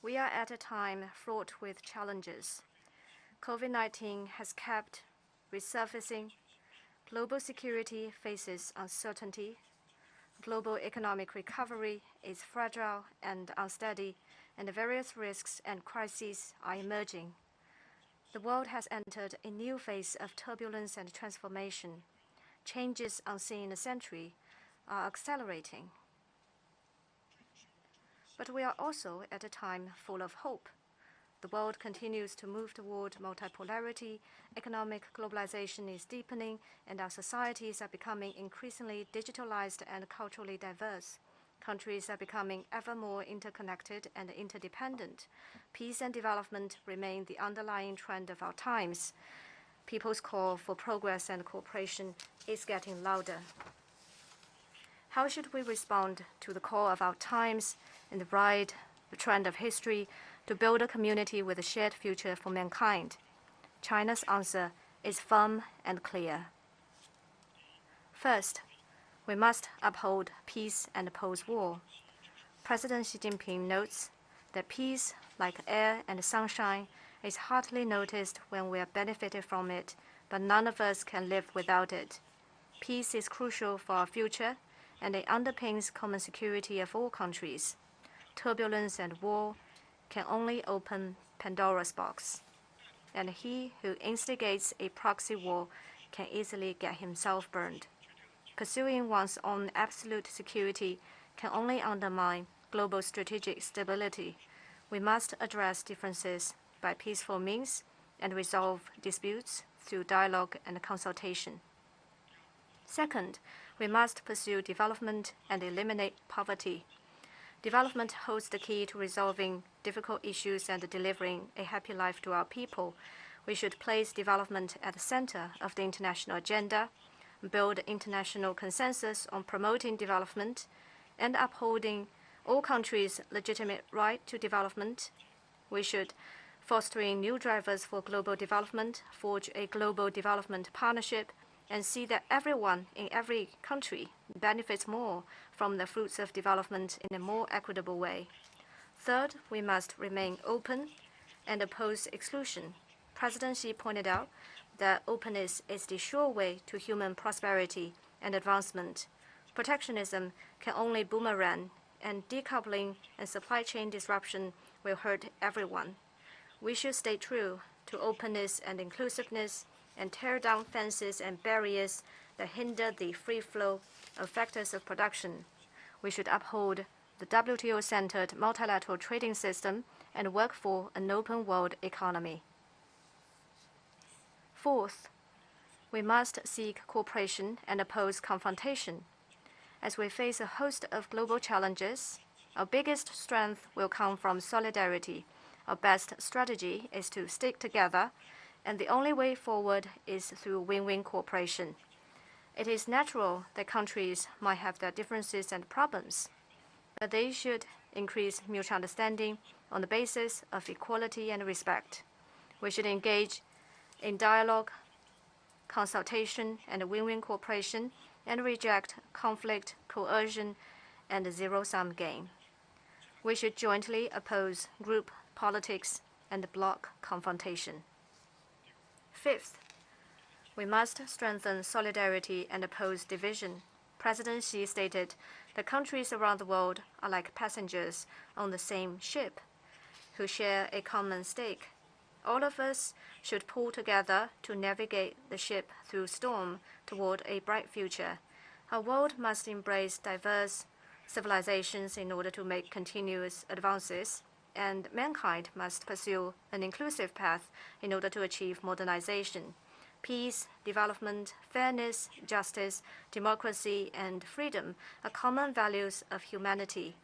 We are at a time fraught with challenges. COVID-19 has kept resurfacing. Global security faces uncertainty. Global economic recovery is fragile and unsteady, and various risks and crises are emerging. The world has entered a new phase of turbulence and transformation. Changes unseen in a century are accelerating. But we are also at a time full of hope. The world continues to move toward multipolarity, economic globalization is deepening, and our societies are becoming increasingly digitalized and culturally diverse. Countries are becoming ever more interconnected and interdependent. Peace and development remain the underlying trend of our times. People's call for progress and cooperation is getting louder. How should we respond to the call of our times and the trend of history, to build a community with a shared future for mankind? China's answer is firm and clear. First, we must uphold peace and oppose war. President Xi Jinping notes that peace, like air and sunshine, is hardly noticed when we are benefited from it, but none of us can live without it. Peace is crucial for our future, and it underpins common security of all countries. Turbulence and war can only open Pandora's box, and he who instigates a proxy war can easily get himself burned. Pursuing one's own absolute security can only undermine global strategic stability. We must address differences by peaceful means and resolve disputes through dialogue and consultation. Second, we must pursue development and eliminate poverty. Development holds the key to resolving difficult issues and delivering a happy life to our people. We should place development at the center of the international agenda, build international consensus on promoting development, and upholding all countries' legitimate right to development. We should, fostering new drivers for global development, forge a global development partnership, and see that everyone in every country benefits more from the fruits of development in a more equitable way. Third, we must remain open and oppose exclusion. President Xi pointed out that openness is the sure way to human prosperity and advancement. Protectionism can only boomerang, and decoupling and supply chain disruption will hurt everyone. We should stay true to openness and inclusiveness and tear down fences and barriers that hinder the free flow of factors of production. We should uphold the WTO-centered multilateral trading system and work for an open world economy. Fourth, we must seek cooperation and oppose confrontation. As we face a host of global challenges, our biggest strength will come from solidarity. Our best strategy is to stick together, and the only way forward is through win-win cooperation. It is natural that countries might have their differences and problems, but they should increase mutual understanding on the basis of equality and respect. We should engage in dialogue, consultation, and win-win cooperation, and reject conflict, coercion, and the zero-sum game. We should jointly oppose group politics and bloc confrontation. Fifth, we must strengthen solidarity and oppose division. President Xi stated that countries around the world are like passengers on the same ship who share a common stake. All of us should pull together to navigate the ship through storm toward a bright future. Our world must embrace diverse civilizations in order to make continuous advances, and mankind must pursue an inclusive path in order to achieve modernization. Peace, development, fairness, justice, democracy, and freedom are common values of humanity.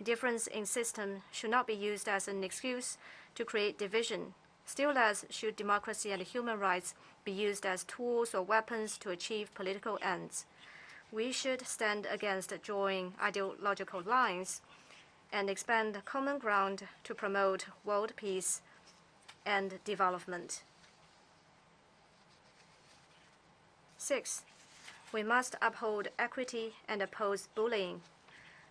Difference in system should not be used as an excuse to create division. Still less should democracy and human rights be used as tools or weapons to achieve political ends. We should stand against drawing ideological lines and expand common ground to promote world peace and development. Sixth, we must uphold equity and oppose bullying.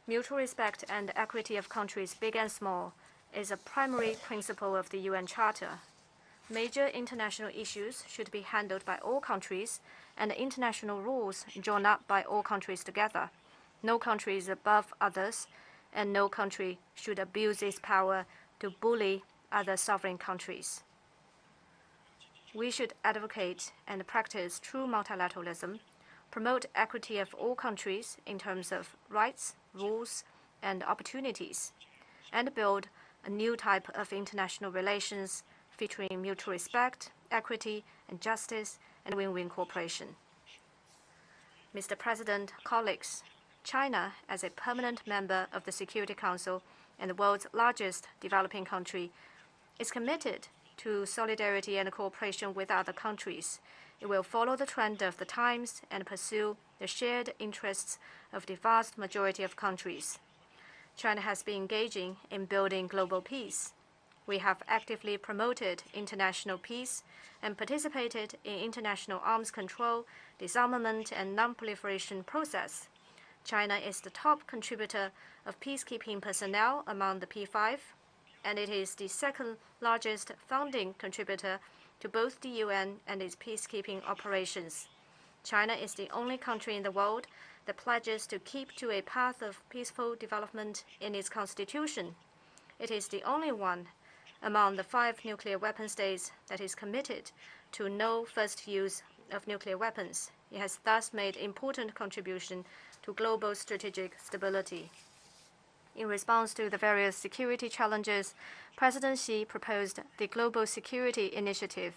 Mutual respect and equity of countries big and small is a primary principle of the UN Charter. Major international issues should be handled by all countries, and international rules drawn up by all countries together. No country is above others, and no country should abuse its power to bully other sovereign countries. We should advocate and practice true multilateralism, promote equity of all countries in terms of rights, rules, and opportunities, and build a new type of international relations featuring mutual respect, equity, and justice, and win-win cooperation. Mr. President, colleagues, China, as a permanent member of the Security Council and the world's largest developing country, is committed to solidarity and cooperation with other countries. It will follow the trend of the times and pursue the shared interests of the vast majority of countries. China has been engaging in building global peace. We have actively promoted international peace and participated in international arms control, disarmament, and non-proliferation process. China is the top contributor of peacekeeping personnel among the P5, and it is the second largest funding contributor to both the UN and its peacekeeping operations. China is the only country in the world that pledges to keep to a path of peaceful development in its constitution. It is the only one among the 5 nuclear weapon states that is committed to no first use of nuclear weapons. It has thus made important contribution to global strategic stability. In response to the various security challenges, President Xi proposed the Global Security Initiative.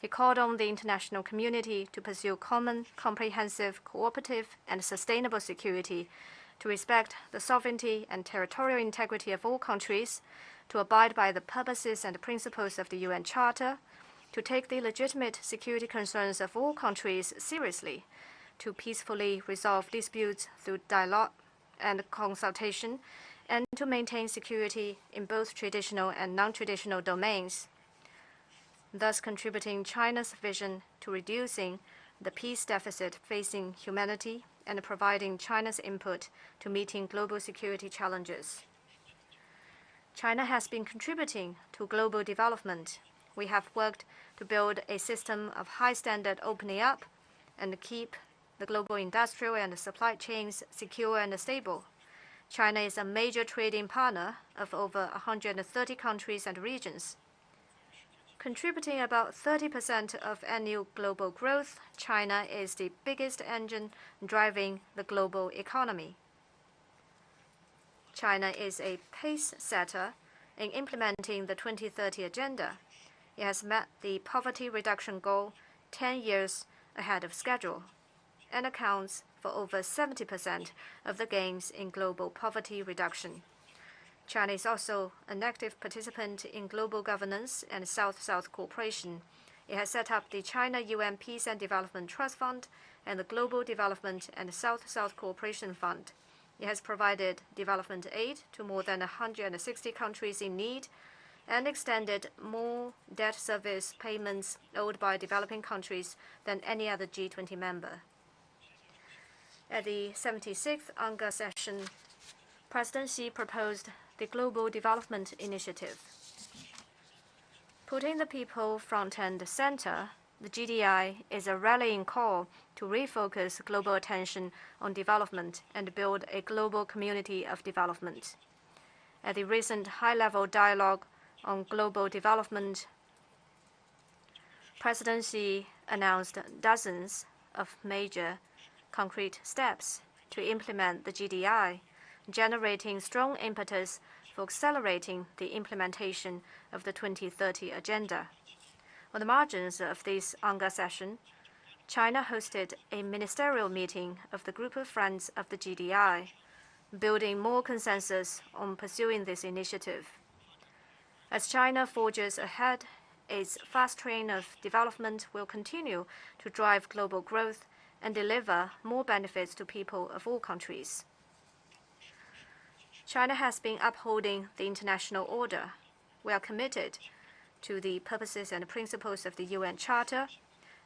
He called on the international community to pursue common, comprehensive, cooperative, and sustainable security, to respect the sovereignty and territorial integrity of all countries, to abide by the purposes and principles of the UN Charter, to take the legitimate security concerns of all countries seriously, to peacefully resolve disputes through dialogue and consultation, and to maintain security in both traditional and non-traditional domains, thus contributing China's vision to reducing the peace deficit facing humanity and providing China's input to meeting global security challenges. China has been contributing to global development. We have worked to build a system of high-standard opening up and keep the global industrial and supply chains secure and stable. China is a major trading partner of over 130 countries and regions. Contributing about 30% of annual global growth, China is the biggest engine driving the global economy. China is a pace setter in implementing the 2030 Agenda. It has met the poverty reduction goal 10 years ahead of schedule and accounts for over 70% of the gains in global poverty reduction. China is also an active participant in global governance and South-South cooperation. It has set up the China-UN Peace and Development Trust Fund and the Global Development and South-South Cooperation Fund. It has provided development aid to more than 160 countries in need and extended more debt service payments owed by developing countries than any other G20 member. At the 76th UNGA session, President Xi proposed the Global Development Initiative. Putting the people front and center, the GDI is a rallying call to refocus global attention on development and build a global community of development. At the recent high-level dialogue on global development, President Xi announced dozens of major concrete steps to implement the GDI, generating strong impetus for accelerating the implementation of the 2030 Agenda. On the margins of this UNGA session, China hosted a ministerial meeting of the Group of Friends of the GDI, building more consensus on pursuing this initiative. As China forges ahead, its fast train of development will continue to drive global growth and deliver more benefits to people of all countries. China has been upholding the international order. We are committed to the purposes and principles of the UN Charter,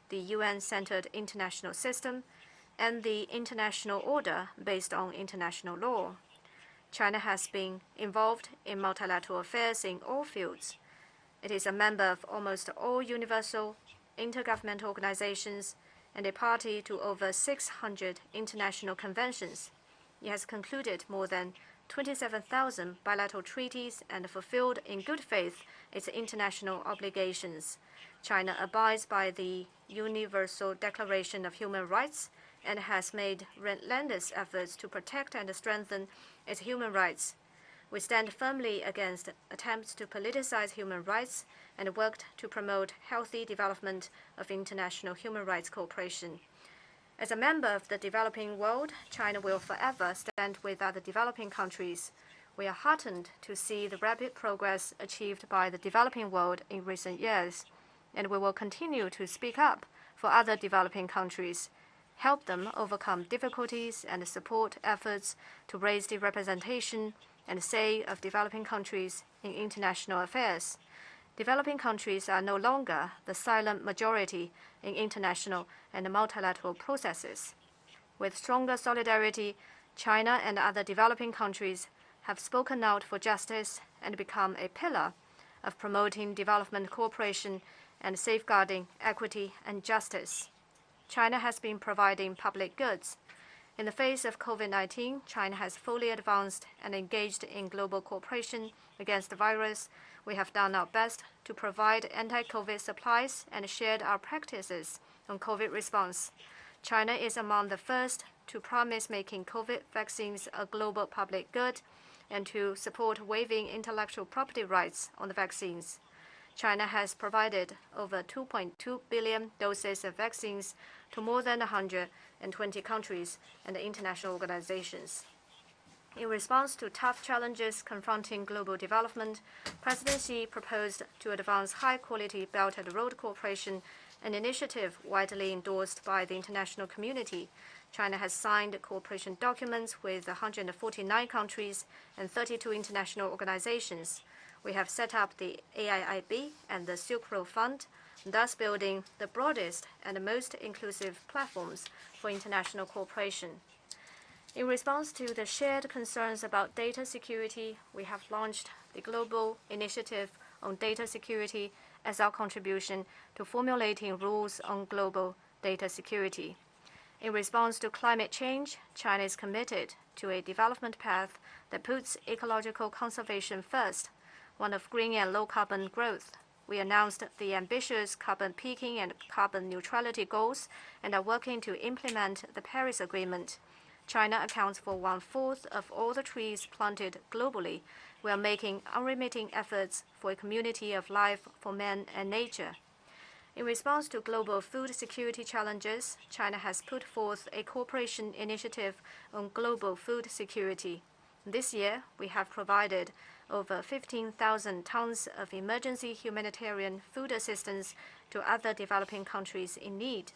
the UN-centered international system, and the international order based on international law. China has been involved in multilateral affairs in all fields. It is a member of almost all universal intergovernmental organizations and a party to over 600 international conventions. It has concluded more than 27,000 bilateral treaties and fulfilled in good faith its international obligations. China abides by the Universal Declaration of Human Rights and has made relentless efforts to protect and strengthen its human rights. We stand firmly against attempts to politicize human rights and worked to promote healthy development of international human rights cooperation. As a member of the developing world, China will forever stand with other developing countries. We are heartened to see the rapid progress achieved by the developing world in recent years, and we will continue to speak up for other developing countries, help them overcome difficulties, and support efforts to raise the representation and say of developing countries in international affairs. Developing countries are no longer the silent majority in international and multilateral processes. With stronger solidarity, China and other developing countries have spoken out for justice and become a pillar of promoting development cooperation and safeguarding equity and justice. China has been providing public goods. In the face of COVID-19, China has fully advanced and engaged in global cooperation against the virus. We have done our best to provide anti-COVID supplies and shared our practices on COVID response. China is among the first to promise making COVID vaccines a global public good and to support waiving intellectual property rights on the vaccines. China has provided over 2.2 billion doses of vaccines to more than 120 countries and international organizations. In response to tough challenges confronting global development, President Xi proposed to advance high-quality Belt and Road cooperation, an initiative widely endorsed by the international community. China has signed cooperation documents with 149 countries and 32 international organizations. We have set up the AIIB and the Silk Road Fund, thus building the broadest and most inclusive platforms for international cooperation. In response to the shared concerns about data security, we have launched the Global Initiative on Data Security as our contribution to formulating rules on global data security. In response to climate change, China is committed to a development path that puts ecological conservation first, one of green and low-carbon growth. We announced the ambitious carbon peaking and carbon neutrality goals and are working to implement the Paris Agreement. China accounts for 1/4 of all the trees planted globally. We are making unremitting efforts for a community of life for man and nature. In response to global food security challenges, China has put forth a cooperation initiative on global food security. This year, we have provided over 15,000 tons of emergency humanitarian food assistance to other developing countries in need.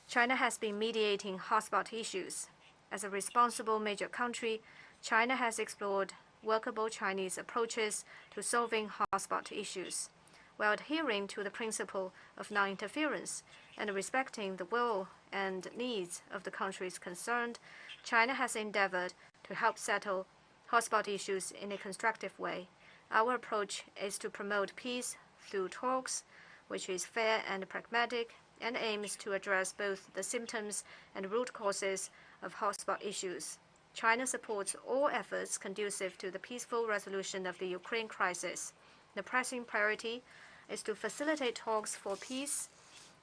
China has been mediating hotspot issues. As a responsible major country, China has explored workable Chinese approaches to solving hotspot issues, while adhering to the principle of non-interference and respecting the will and needs of the countries concerned. China has endeavored to help settle hotspot issues in a constructive way. Our approach is to promote peace through talks, which is fair and pragmatic, and aims to address both the symptoms and root causes of hotspot issues. China supports all efforts conducive to the peaceful resolution of the Ukraine crisis. The pressing priority is to facilitate talks for peace.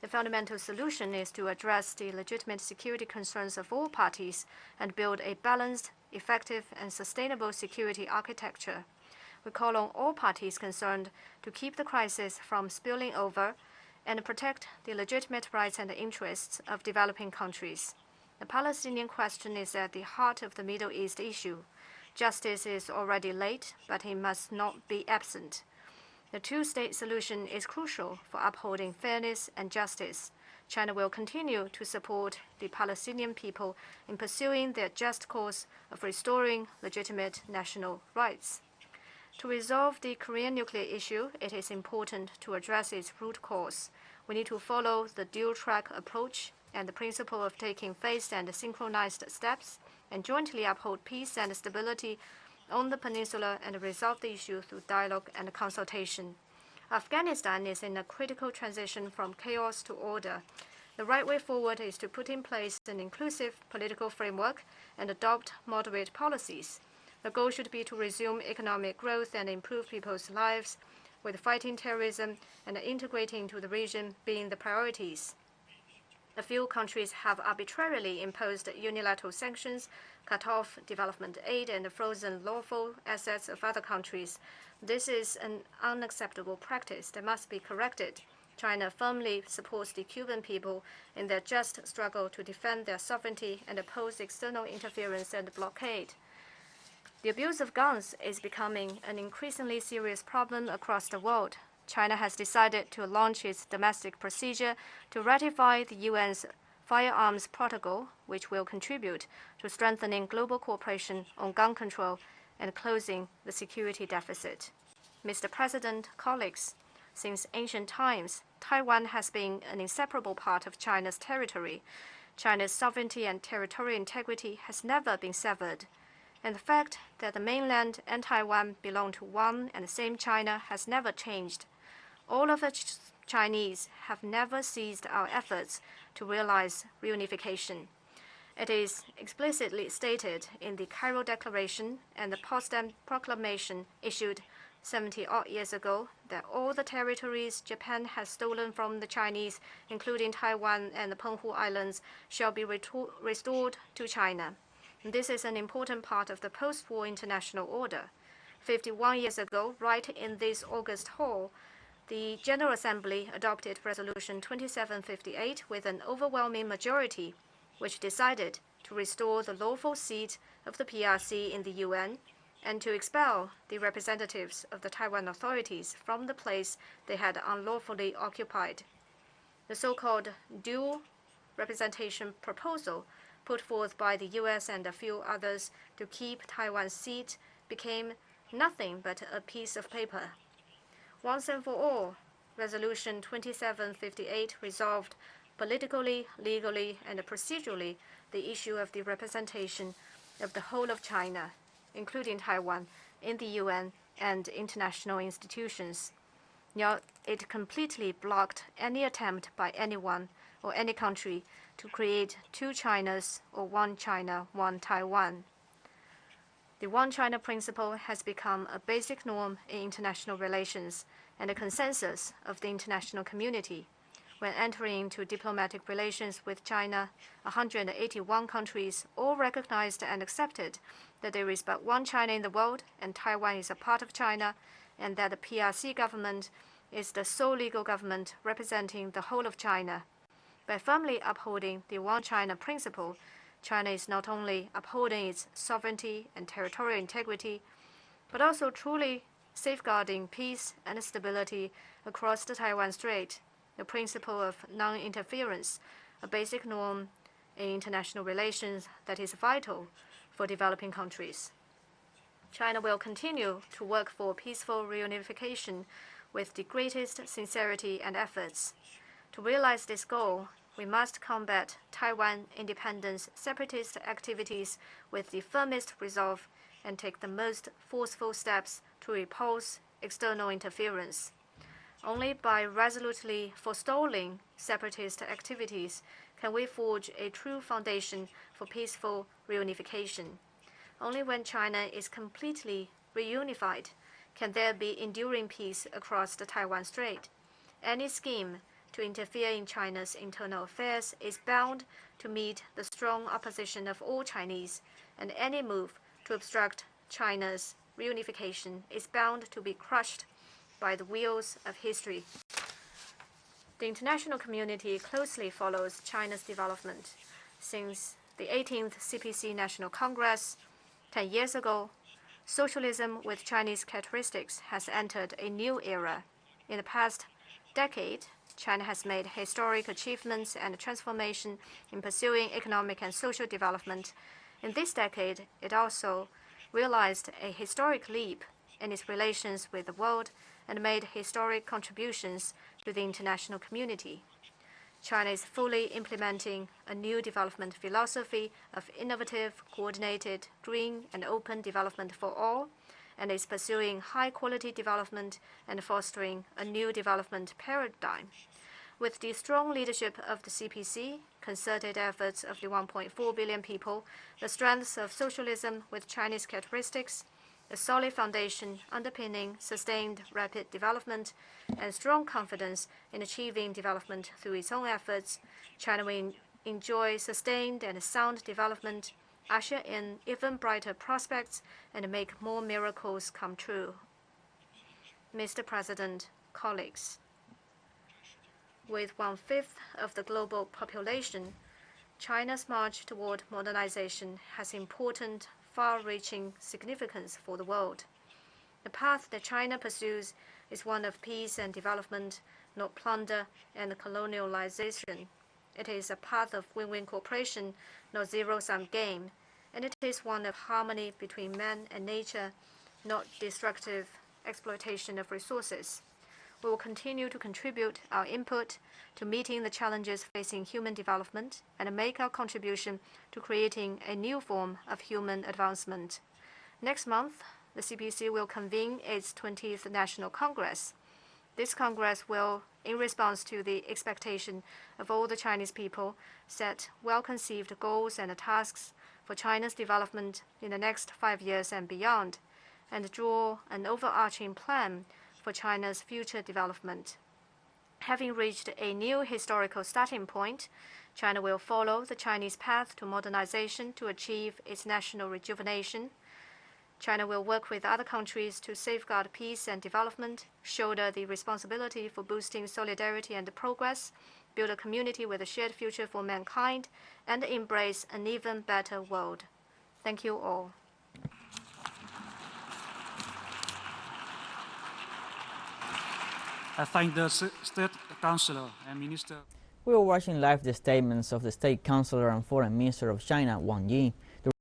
The fundamental solution is to address the legitimate security concerns of all parties and build a balanced, effective, and sustainable security architecture. We call on all parties concerned to keep the crisis from spilling over and protect the legitimate rights and interests of developing countries. The Palestinian question is at the heart of the Middle East issue. Justice is already late, but it must not be absent. The two-state solution is crucial for upholding fairness and justice. China will continue to support the Palestinian people in pursuing their just cause of restoring legitimate national rights. To resolve the Korean nuclear issue, it is important to address its root cause. We need to follow the dual-track approach and the principle of taking phased and synchronized steps and jointly uphold peace and stability on the peninsula and resolve the issue through dialogue and consultation. Afghanistan is in a critical transition from chaos to order. The right way forward is to put in place an inclusive political framework and adopt moderate policies. The goal should be to resume economic growth and improve people's lives, with fighting terrorism and integrating into the region being the priorities. A few countries have arbitrarily imposed unilateral sanctions, cut off development aid, and frozen lawful assets of other countries. This is an unacceptable practice that must be corrected. China firmly supports the Cuban people in their just struggle to defend their sovereignty and oppose external interference and blockade. The abuse of guns is becoming an increasingly serious problem across the world. China has decided to launch its domestic procedure to ratify the UN's Firearms Protocol, which will contribute to strengthening global cooperation on gun control and closing the security deficit. Mr. President, colleagues, since ancient times, Taiwan has been an inseparable part of China's territory. China's sovereignty and territorial integrity has never been severed, and the fact that the mainland and Taiwan belong to one and the same China has never changed. All of us Chinese have never ceased our efforts to realize reunification. It is explicitly stated in the Cairo Declaration and the Potsdam Proclamation issued 70-odd years ago that all the territories Japan has stolen from the Chinese, including Taiwan and the Penghu Islands, shall be restored to China. This is an important part of the post-war international order. 51 years ago, right in this August hall, the General Assembly adopted Resolution 2758 with an overwhelming majority, which decided to restore the lawful seat of the PRC in the UN and to expel the representatives of the Taiwan authorities from the place they had unlawfully occupied. The so-called dual representation proposal put forth by the US and a few others to keep Taiwan's seat became nothing but a piece of paper. Once and for all, Resolution 2758 resolved politically, legally, and procedurally the issue of the representation of the whole of China, including Taiwan, in the UN and international institutions. Now, it completely blocked any attempt by anyone or any country to create two Chinas or one China, one Taiwan. The One China principle has become a basic norm in international relations and a consensus of the international community. When entering into diplomatic relations with China, 181 countries all recognized and accepted that there is but one China in the world and Taiwan is a part of China, and that the PRC government is the sole legal government representing the whole of China. By firmly upholding the One China principle, China is not only upholding its sovereignty and territorial integrity, but also truly safeguarding peace and stability across the Taiwan Strait, the principle of non-interference, a basic norm in international relations that is vital for developing countries. China will continue to work for peaceful reunification with the greatest sincerity and efforts. To realize this goal, we must combat Taiwan independence separatist activities with the firmest resolve and take the most forceful steps to repulse external interference. Only by resolutely forestalling separatist activities can we forge a true foundation for peaceful reunification. Only when China is completely reunified can there be enduring peace across the Taiwan Strait. Any scheme to interfere in China's internal affairs is bound to meet the strong opposition of all Chinese, and any move to obstruct China's reunification is bound to be crushed by the wheels of history. The international community closely follows China's development. Since the 18th CPC National Congress 10 years ago, socialism with Chinese characteristics has entered a new era. In the past decade, China has made historic achievements and transformation in pursuing economic and social development. In this decade, it also realized a historic leap in its relations with the world and made historic contributions to the international community. China is fully implementing a new development philosophy of innovative, coordinated, green, and open development for all, and is pursuing high-quality development and fostering a new development paradigm. With the strong leadership of the CPC, concerted efforts of the 1.4 billion people, the strengths of socialism with Chinese characteristics, a solid foundation underpinning sustained rapid development, and strong confidence in achieving development through its own efforts, China will enjoy sustained and sound development, usher in even brighter prospects, and make more miracles come true. Mr. President, colleagues, with 1/5 of the global population, China's march toward modernization has important, far-reaching significance for the world. The path that China pursues is one of peace and development, not plunder and colonialization. It is a path of win-win cooperation, not zero-sum game, and it is one of harmony between man and nature, not destructive exploitation of resources. We will continue to contribute our input to meeting the challenges facing human development and make our contribution to creating a new form of human advancement. Next month, the CPC will convene its 20th National Congress. This Congress will, in response to the expectation of all the Chinese people, set well-conceived goals and tasks for China's development in the next 5 years and beyond, and draw an overarching plan for China's future development. Having reached a new historical starting point, China will follow the Chinese path to modernization to achieve its national rejuvenation. China will work with other countries to safeguard peace and development, shoulder the responsibility for boosting solidarity and progress, build a community with a shared future for mankind, and embrace an even better world. Thank you all. I thank the State Councillor and Minister. We are watching live the statements of the State Councillor and Foreign Minister of China, Wang Yi.